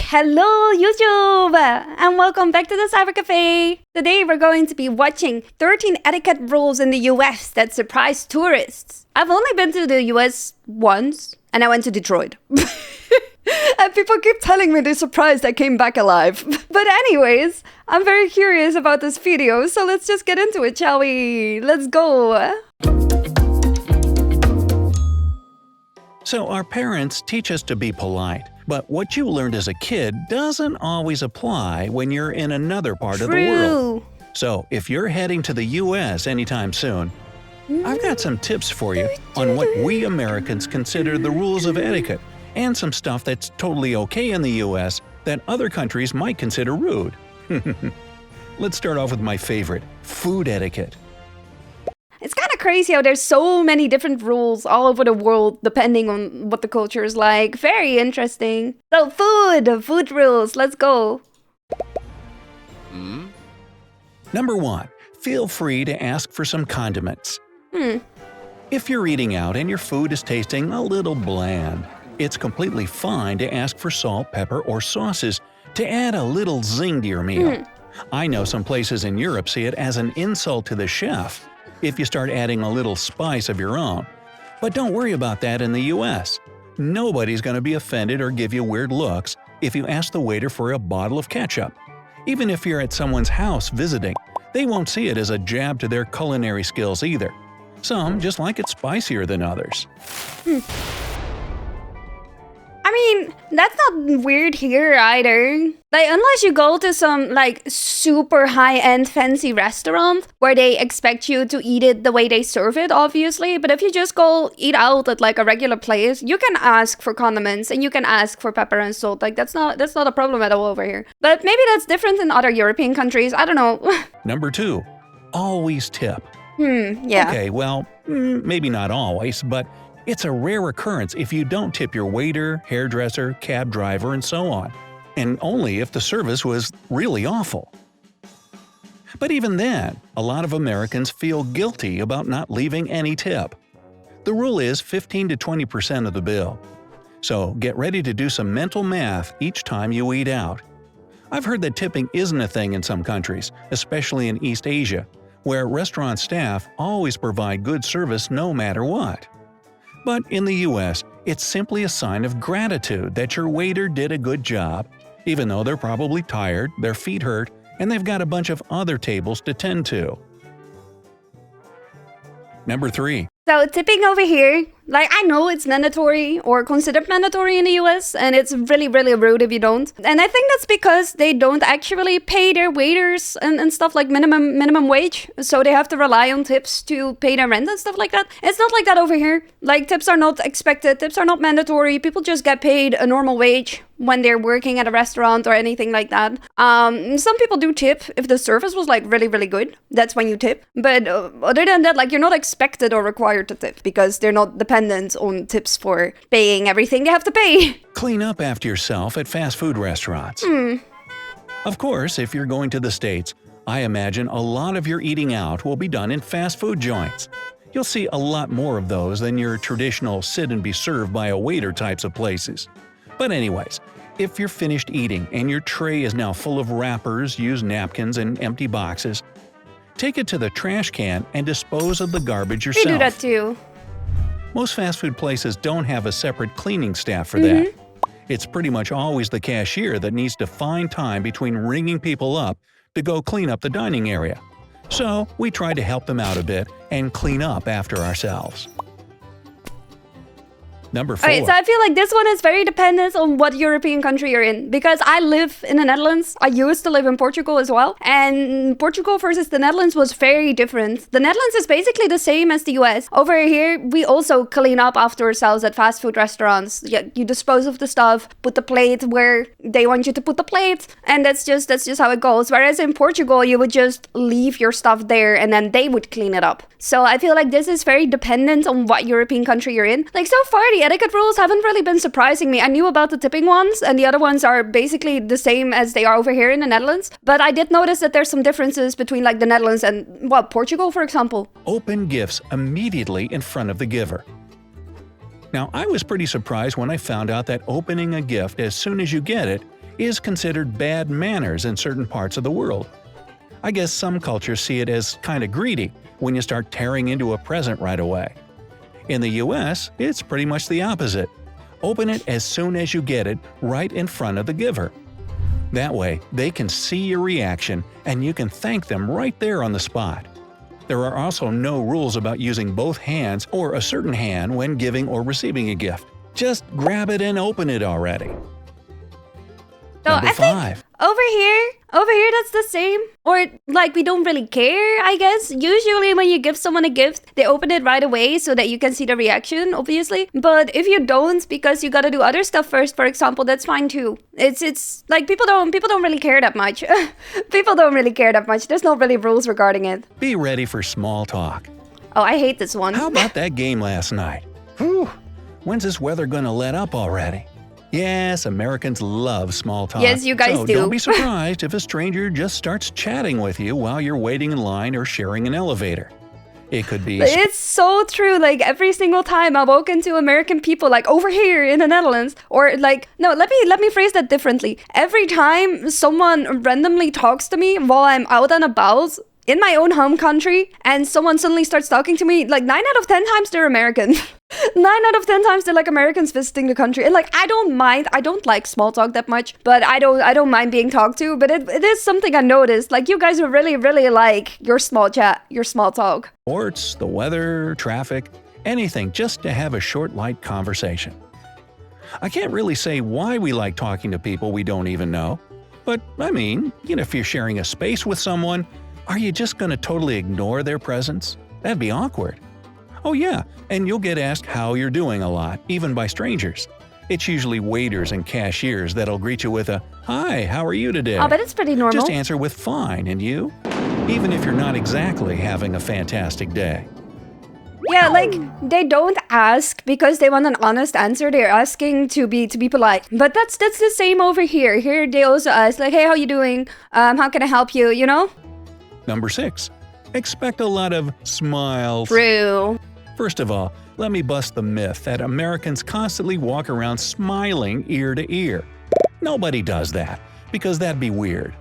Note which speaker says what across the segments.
Speaker 1: Hello YouTube! And welcome back to the Cyber Cafe! Today we're going to be watching 13 etiquette rules in the US that surprise tourists. I've only been to the US once, and I went to Detroit. And people keep telling me they're surprised I came back alive. But anyways, I'm very curious about this video, so let's just get into it, shall we? Let's go!
Speaker 2: So our parents teach us to be polite, but what you learned as a kid doesn't always apply when you're in another part of the world. So if you're heading to the US anytime soon, I've got some tips for you on what we Americans consider the rules of etiquette and some stuff that's totally okay in the US that other countries might consider rude. Let's start off with my favorite, food etiquette.
Speaker 1: It's kind of crazy how there's so many different rules all over the world depending on what the culture is like. Very interesting. So food rules, let's go.
Speaker 2: Number 1. Feel free to ask for some condiments. If you're eating out and your food is tasting a little bland, it's completely fine to ask for salt, pepper, or sauces to add a little zing to your meal. I know some places in Europe see it as an insult to the chef if you start adding a little spice of your own. But don't worry about that in the US. Nobody's going to be offended or give you weird looks if you ask the waiter for a bottle of ketchup. Even if you're at someone's house visiting, they won't see it as a jab to their culinary skills either. Some just like it spicier than others.
Speaker 1: I mean, that's not weird here either. Like, unless you go to some, like, super high-end fancy restaurant where they expect you to eat it the way they serve it, obviously. But if you just go eat out at, like, a regular place, you can ask for condiments and you can ask for pepper and salt. Like, that's not a problem at all over here. But maybe that's different in other European countries. I don't know.
Speaker 2: Number 2. Always tip.
Speaker 1: Yeah.
Speaker 2: Okay, well, maybe not always, but it's a rare occurrence if you don't tip your waiter, hairdresser, cab driver, and so on, and only if the service was really awful. But even then, a lot of Americans feel guilty about not leaving any tip. The rule is 15 to 20% of the bill. So get ready to do some mental math each time you eat out. I've heard that tipping isn't a thing in some countries, especially in East Asia, where restaurant staff always provide good service no matter what. But in the US, it's simply a sign of gratitude that your waiter did a good job, even though they're probably tired, their feet hurt, and they've got a bunch of other tables to tend to. Number 3.
Speaker 1: So tipping over here, like, I know it's mandatory or considered mandatory in the US, and it's really, really rude if you don't. And I think that's because they don't actually pay their waiters and stuff like minimum wage, so they have to rely on tips to pay their rent and stuff like that. It's not like that over here. Like, tips are not expected, tips are not mandatory, people just get paid a normal wage when they're working at a restaurant or anything like that. Some people do tip if the service was, like, really, really good. That's when you tip. But other than that, like, you're not expected or required to tip because they're not dependent on tips for paying everything they have to pay.
Speaker 2: Clean up after yourself at fast food restaurants. Of course, if you're going to the States, I imagine a lot of your eating out will be done in fast food joints. You'll see a lot more of those than your traditional sit and be served by a waiter types of places. But anyways, if you're finished eating and your tray is now full of wrappers, used napkins, and empty boxes, take it to the trash can and dispose of the garbage yourself.
Speaker 1: We do that too.
Speaker 2: Most fast food places don't have a separate cleaning staff for that. It's pretty much always the cashier that needs to find time between ringing people up to go clean up the dining area. So we try to help them out a bit and clean up after ourselves. Number 4.
Speaker 1: Okay, so I feel like this one is very dependent on what European country you're in. Because I live in the Netherlands. I used to live in Portugal as well. And Portugal versus the Netherlands was very different. The Netherlands is basically the same as the US. Over here, we also clean up after ourselves at fast food restaurants. You dispose of the stuff, put the plate where they want you to put the plate. And that's just how it goes. Whereas in Portugal, you would just leave your stuff there and then they would clean it up. So I feel like this is very dependent on what European country you're in. Like, so far, the etiquette rules haven't really been surprising me. I knew about the tipping ones, and the other ones are basically the same as they are over here in the Netherlands. But I did notice that there's some differences between, like, the Netherlands and, well, Portugal, for example.
Speaker 2: Open gifts immediately in front of the giver. Now, I was pretty surprised when I found out that opening a gift as soon as you get it is considered bad manners in certain parts of the world. I guess some cultures see it as kinda greedy when you start tearing into a present right away. In the US, it's pretty much the opposite. Open it as soon as you get it, right in front of the giver. That way, they can see your reaction and you can thank them right there on the spot. There are also no rules about using both hands or a certain hand when giving or receiving a gift. Just grab it and open it already.
Speaker 1: So
Speaker 2: Number
Speaker 1: I
Speaker 2: 5.
Speaker 1: think over here that's the same. Or like we don't really care, I guess. Usually when you give someone a gift, they open it right away so that you can see the reaction, obviously. But if you don't because you gotta do other stuff first, for example, that's fine too. It's like people don't really care that much. People don't really care that much. There's no really rules regarding it.
Speaker 2: Be ready for small talk.
Speaker 1: Oh, I hate this one.
Speaker 2: How about that game last night? Whew, when's this weather gonna let up already? Yes, Americans love small talk.
Speaker 1: Yes, you guys
Speaker 2: so
Speaker 1: do.
Speaker 2: Don't be surprised if a stranger just starts chatting with you while you're waiting in line or sharing an elevator. It could be…
Speaker 1: It's so true. Like every single time I walk into American people, like over here in the Netherlands, or like no, let me phrase that differently. Every time someone randomly talks to me while I'm out and about in my own home country, and someone suddenly starts talking to me, like 9 out of 10 times they're American. 9 out of 10 times they're like Americans visiting the country. And like I don't like small talk that much, but I don't mind being talked to. But it is something I noticed. Like you guys are really like your small chat, your small talk.
Speaker 2: Sports, the weather, traffic, anything just to have a short, light conversation. I can't really say why we like talking to people we don't even know. But I mean, if you're sharing a space with someone, are you just going to totally ignore their presence? That'd be awkward. Oh yeah, and you'll get asked how you're doing a lot, even by strangers. It's usually waiters and cashiers that'll greet you with a, "Hi, how are you today?"
Speaker 1: Oh, but it's pretty normal.
Speaker 2: Just answer with "Fine, and you?" Even if you're not exactly having a fantastic day.
Speaker 1: Yeah, like they don't ask because they want an honest answer. They're asking to be polite. But that's the same over here. Here they also ask like, "Hey, how you doing? How can I help you?" You know?
Speaker 2: Number 6. Expect a lot of smiles.
Speaker 1: True.
Speaker 2: First of all, let me bust the myth that Americans constantly walk around smiling ear to ear. Nobody does that, because that'd be weird.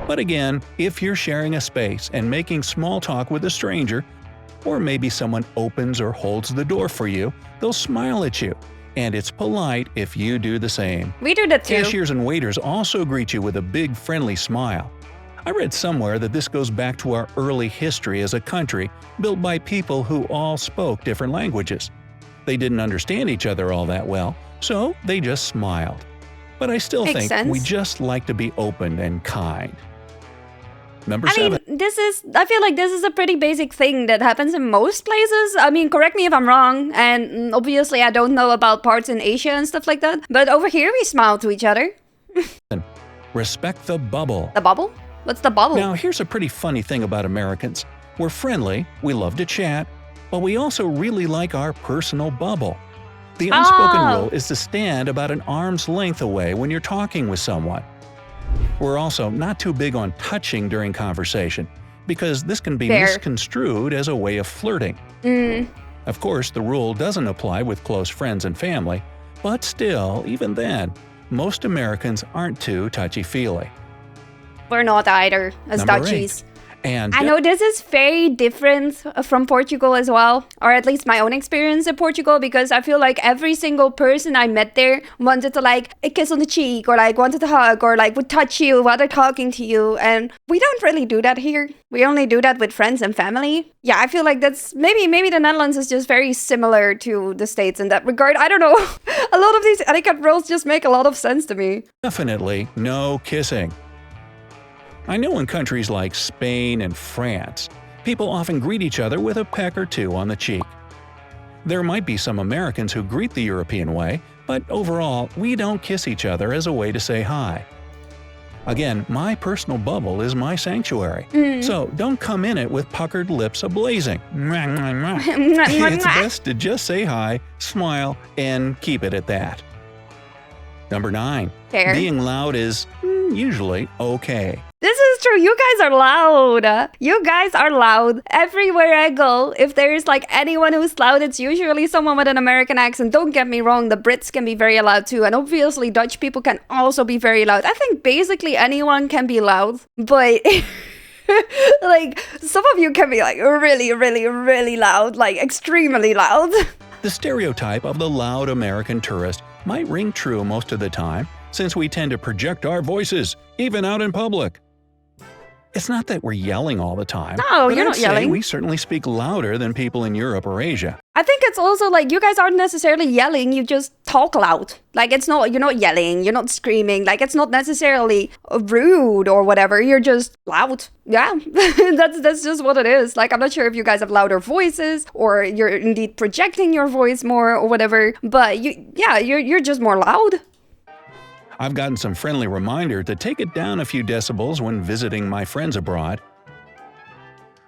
Speaker 2: But again, if you're sharing a space and making small talk with a stranger, or maybe someone opens or holds the door for you, they'll smile at you. And it's polite if you do the same.
Speaker 1: We do that too.
Speaker 2: Cashiers and waiters also greet you with a big friendly smile. I read somewhere that this goes back to our early history as a country built by people who all spoke different languages. They didn't understand each other all that well, so they just smiled. But I still
Speaker 1: Makes
Speaker 2: think
Speaker 1: sense.
Speaker 2: we just like to be open and kind. Number 7.
Speaker 1: I feel like this is a pretty basic thing that happens in most places. I mean, correct me if I'm wrong, and obviously I don't know about parts in Asia and stuff like that, but over here we smile to each other.
Speaker 2: Respect the bubble.
Speaker 1: The bubble? What's the bubble?
Speaker 2: Now, here's a pretty funny thing about Americans. We're friendly, we love to chat, but we also really like our personal bubble. The unspoken rule is to stand about an arm's length away when you're talking with someone. We're also not too big on touching during conversation, because this can be misconstrued as a way of flirting. Of course, the rule doesn't apply with close friends and family, but still, even then, most Americans aren't too touchy-feely.
Speaker 1: We're not either, as
Speaker 2: Number
Speaker 1: Dutchies.
Speaker 2: 8. And
Speaker 1: I know this is very different from Portugal as well, or at least my own experience in Portugal, because I feel like every single person I met there wanted to like a kiss on the cheek, or like wanted to hug, or like would touch you while they're talking to you, and we don't really do that here. We only do that with friends and family. Yeah, I feel like that's maybe the Netherlands is just very similar to the States in that regard. I don't know. A lot of these etiquette rules just make a lot of sense to me.
Speaker 2: definitely no kissing. I know in countries like Spain and France, people often greet each other with a peck or two on the cheek. There might be some Americans who greet the European way, but overall, we don't kiss each other as a way to say hi. Again, my personal bubble is my sanctuary, so don't come in it with puckered lips ablazing. It's best to just say hi, smile, and keep it at that. Number 9.
Speaker 1: Fair.
Speaker 2: Being loud is usually okay.
Speaker 1: This is is true. You guys are loud. You guys are loud. Everywhere I go, if there's like anyone who's loud, it's usually someone with an American accent. Don't get me wrong, the Brits can be very loud too. And obviously Dutch people can also be very loud. I think basically anyone can be loud. But like some of you can be like really, really, really loud, like extremely loud.
Speaker 2: The stereotype of the loud American tourist might ring true most of the time, since we tend to project our voices, even out in public. It's not that we're yelling all the time.
Speaker 1: No,
Speaker 2: but
Speaker 1: you're
Speaker 2: I'd
Speaker 1: not
Speaker 2: say
Speaker 1: yelling.
Speaker 2: We certainly speak louder than people in Europe or Asia.
Speaker 1: I think it's also like you guys aren't necessarily yelling, you just talk loud. Like you're not yelling, you're not screaming, like it's not necessarily rude or whatever, you're just loud. Yeah, that's just what it is. Like I'm not sure if you guys have louder voices or you're indeed projecting your voice more or whatever, but you're just more loud.
Speaker 2: I've gotten some friendly reminder to take it down a few decibels when visiting my friends abroad.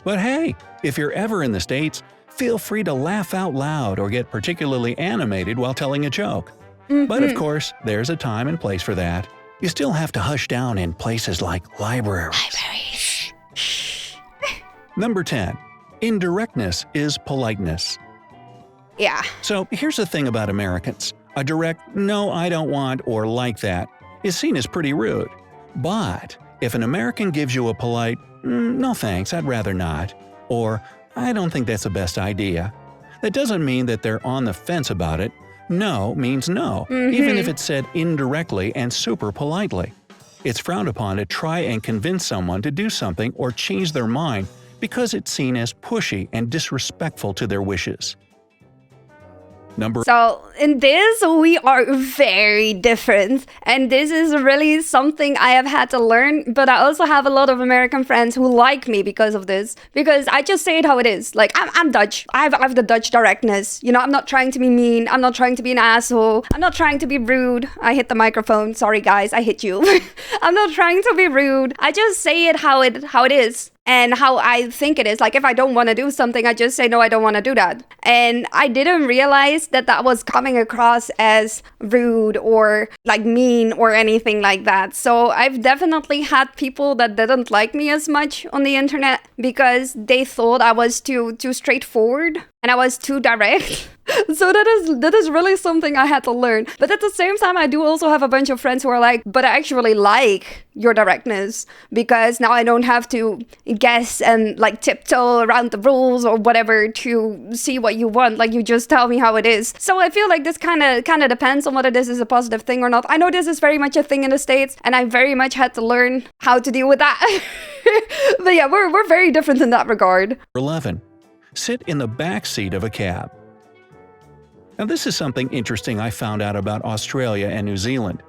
Speaker 2: But hey, if you're ever in the States, feel free to laugh out loud or get particularly animated while telling a joke. But of course, there's a time and place for that. You still have to hush down in places like libraries. Number 10. Indirectness is politeness.
Speaker 1: Yeah.
Speaker 2: So here's the thing about Americans. A direct, no, I don't want, or like that, is seen as pretty rude. But if an American gives you a polite, no thanks, I'd rather not, or I don't think that's the best idea, that doesn't mean that they're on the fence about it. No means no, even if it's said indirectly and super politely. It's frowned upon to try and convince someone to do something or change their mind because it's seen as pushy and disrespectful to their wishes.
Speaker 1: So in this, we are very different. And this is really something I have had to learn. But I also have a lot of American friends who like me because of this. Because I just say it how it is. Like, I'm Dutch. I have the Dutch directness. You know, I'm not trying to be mean. I'm not trying to be an asshole. I'm not trying to be rude. I hit the microphone. Sorry, guys. I hit you. I'm not trying to be rude. I just say it how it is. And how I think it is. Like, if I don't want to do something, I just say, no, I don't want to do that. And I didn't realize that was coming across as rude or like mean or anything like that. So I've definitely had people that didn't like me as much on the internet because they thought I was too straightforward and I was too direct. So that is really something I had to learn. But at the same time, I do also have a bunch of friends who are like, but I actually like your directness because now I don't have to guess and like tiptoe around the rules or whatever to see what you want. Like you just tell me how it is. So I feel like this kind of depends on whether this is a positive thing or not. I know this is very much a thing in the States and I very much had to learn how to deal with that. But yeah, we're very different in that regard.
Speaker 2: 11. Sit in the back seat of a cab. Now this is something interesting I found out about Australia and New Zealand.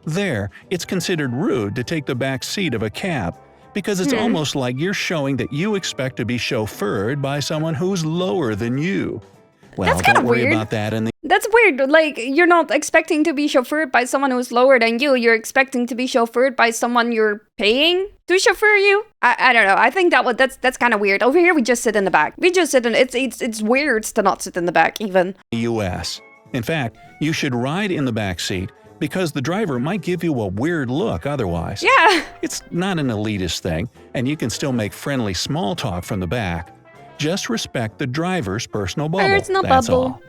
Speaker 2: There, it's considered rude to take the back seat of a cab because it's almost like you're showing that you expect to be chauffeured by someone who's lower than you. Well,
Speaker 1: That's kind
Speaker 2: don't
Speaker 1: of
Speaker 2: worry
Speaker 1: weird.
Speaker 2: about that in the
Speaker 1: That's weird. Like, you're not expecting to be chauffeured by someone who's lower than you. You're expecting to be chauffeured by someone you're paying to chauffeur you. I don't know. I think that's kind of weird. Over here, we just sit in the back. We just sit in. It's weird to not sit in the back even.
Speaker 2: U.S. In fact, you should ride in the back seat because the driver might give you a weird look otherwise.
Speaker 1: Yeah.
Speaker 2: It's not an elitist thing, and you can still make friendly small talk from the back. Just respect the driver's personal bubble.
Speaker 1: Personal
Speaker 2: That's
Speaker 1: bubble.
Speaker 2: all.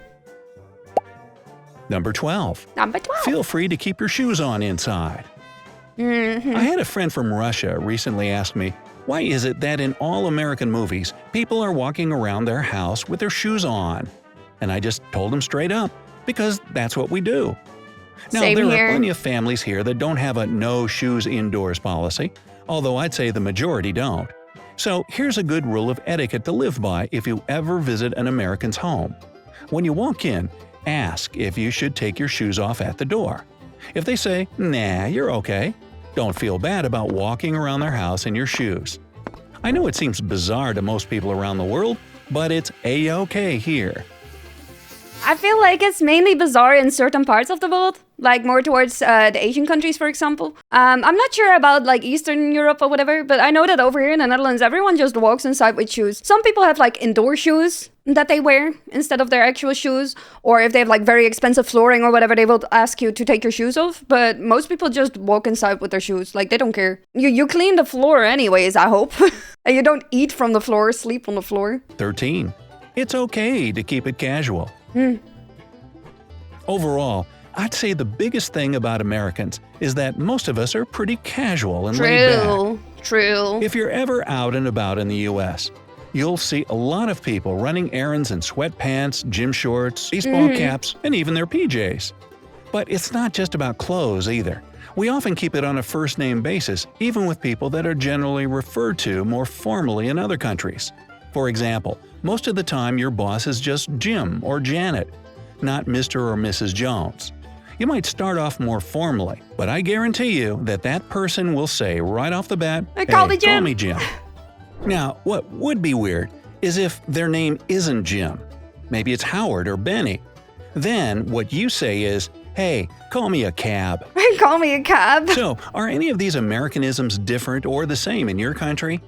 Speaker 2: Number 12.
Speaker 1: Number 12.
Speaker 2: Feel free to keep your shoes on inside. I had a friend from Russia recently ask me, why is it that in all American movies, people are walking around their house with their shoes on? And I just told him straight up, because that's what we do. Now,
Speaker 1: Same
Speaker 2: there
Speaker 1: here.
Speaker 2: are plenty of families here that don't have a no shoes indoors policy, although I'd say the majority don't. So here's a good rule of etiquette to live by if you ever visit an American's home. When you walk in, ask if you should take your shoes off at the door. If they say, nah, you're okay, don't feel bad about walking around their house in your shoes. I know it seems bizarre to most people around the world, but it's A-OK here.
Speaker 1: I feel like it's mainly bizarre in certain parts of the world, like more towards the Asian countries, for example. I'm not sure about like Eastern Europe or whatever, but I know that over here in the Netherlands, everyone just walks inside with shoes. Some people have like indoor shoes that they wear instead of their actual shoes, or if they have like very expensive flooring or whatever, they will ask you to take your shoes off. But most people just walk inside with their shoes, like they don't care. You clean the floor anyways, I hope. And you don't eat from the floor, sleep on the floor.
Speaker 2: 13. It's okay to keep it casual. Overall, I'd say the biggest thing about Americans is that most of us are pretty casual and laid back.
Speaker 1: True.
Speaker 2: If you're ever out and about in the US, you'll see a lot of people running errands in sweatpants, gym shorts, baseball caps, and even their PJs. But it's not just about clothes either. We often keep it on a first-name basis, even with people that are generally referred to more formally in other countries. For example, most of the time your boss is just Jim or Janet, not Mr. or Mrs. Jones. You might start off more formally, but I guarantee you that that person will say right off the bat, "Hey,
Speaker 1: call me
Speaker 2: Jim." Now, what would be weird is if their name isn't Jim. Maybe it's Howard or Benny. Then what you say is, "Hey, call me a cab."
Speaker 1: Call me a cab.
Speaker 2: So, are any of these Americanisms different or the same in your country?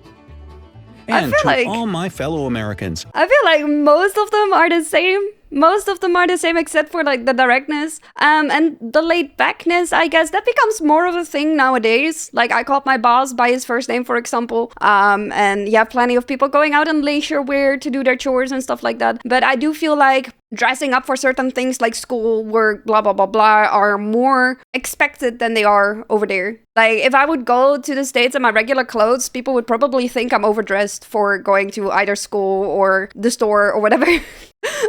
Speaker 2: And to all my fellow Americans,
Speaker 1: I feel like most of them are the same. Most of them are the same except for like the directness and the laid backness. I guess that becomes more of a thing nowadays. Like I called my boss by his first name, for example, and you have plenty of people going out in leisure wear to do their chores and stuff like that. But I do feel like dressing up for certain things like school, work, blah blah blah blah are more expected than they are over there. Like if I would go to the States in my regular clothes, people would probably think I'm overdressed for going to either school or the store or whatever.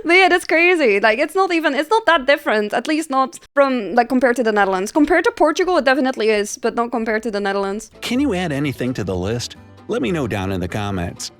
Speaker 1: But yeah, that's crazy. Like it's not that different, at least not from like compared to the Netherlands. Compared to Portugal, it definitely is, but not compared to the Netherlands.
Speaker 2: Can you add anything to the list? Let me know down in the comments.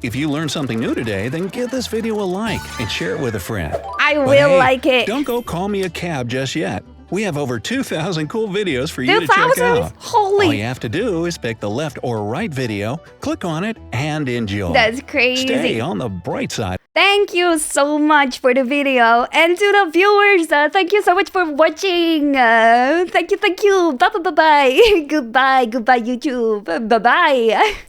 Speaker 2: If you learned something new today, then give this video a like and share it with a friend.
Speaker 1: I will like it.
Speaker 2: Don't go call me a cab just yet. We have over 2,000 cool videos for you to check out.
Speaker 1: Holy!
Speaker 2: All you have to do is pick the left or right video, click on it, and enjoy.
Speaker 1: That's crazy.
Speaker 2: Stay on the bright side.
Speaker 1: Thank you so much for the video. And to the viewers, thank you so much for watching. Thank you. Bye. Goodbye, YouTube. Bye-bye.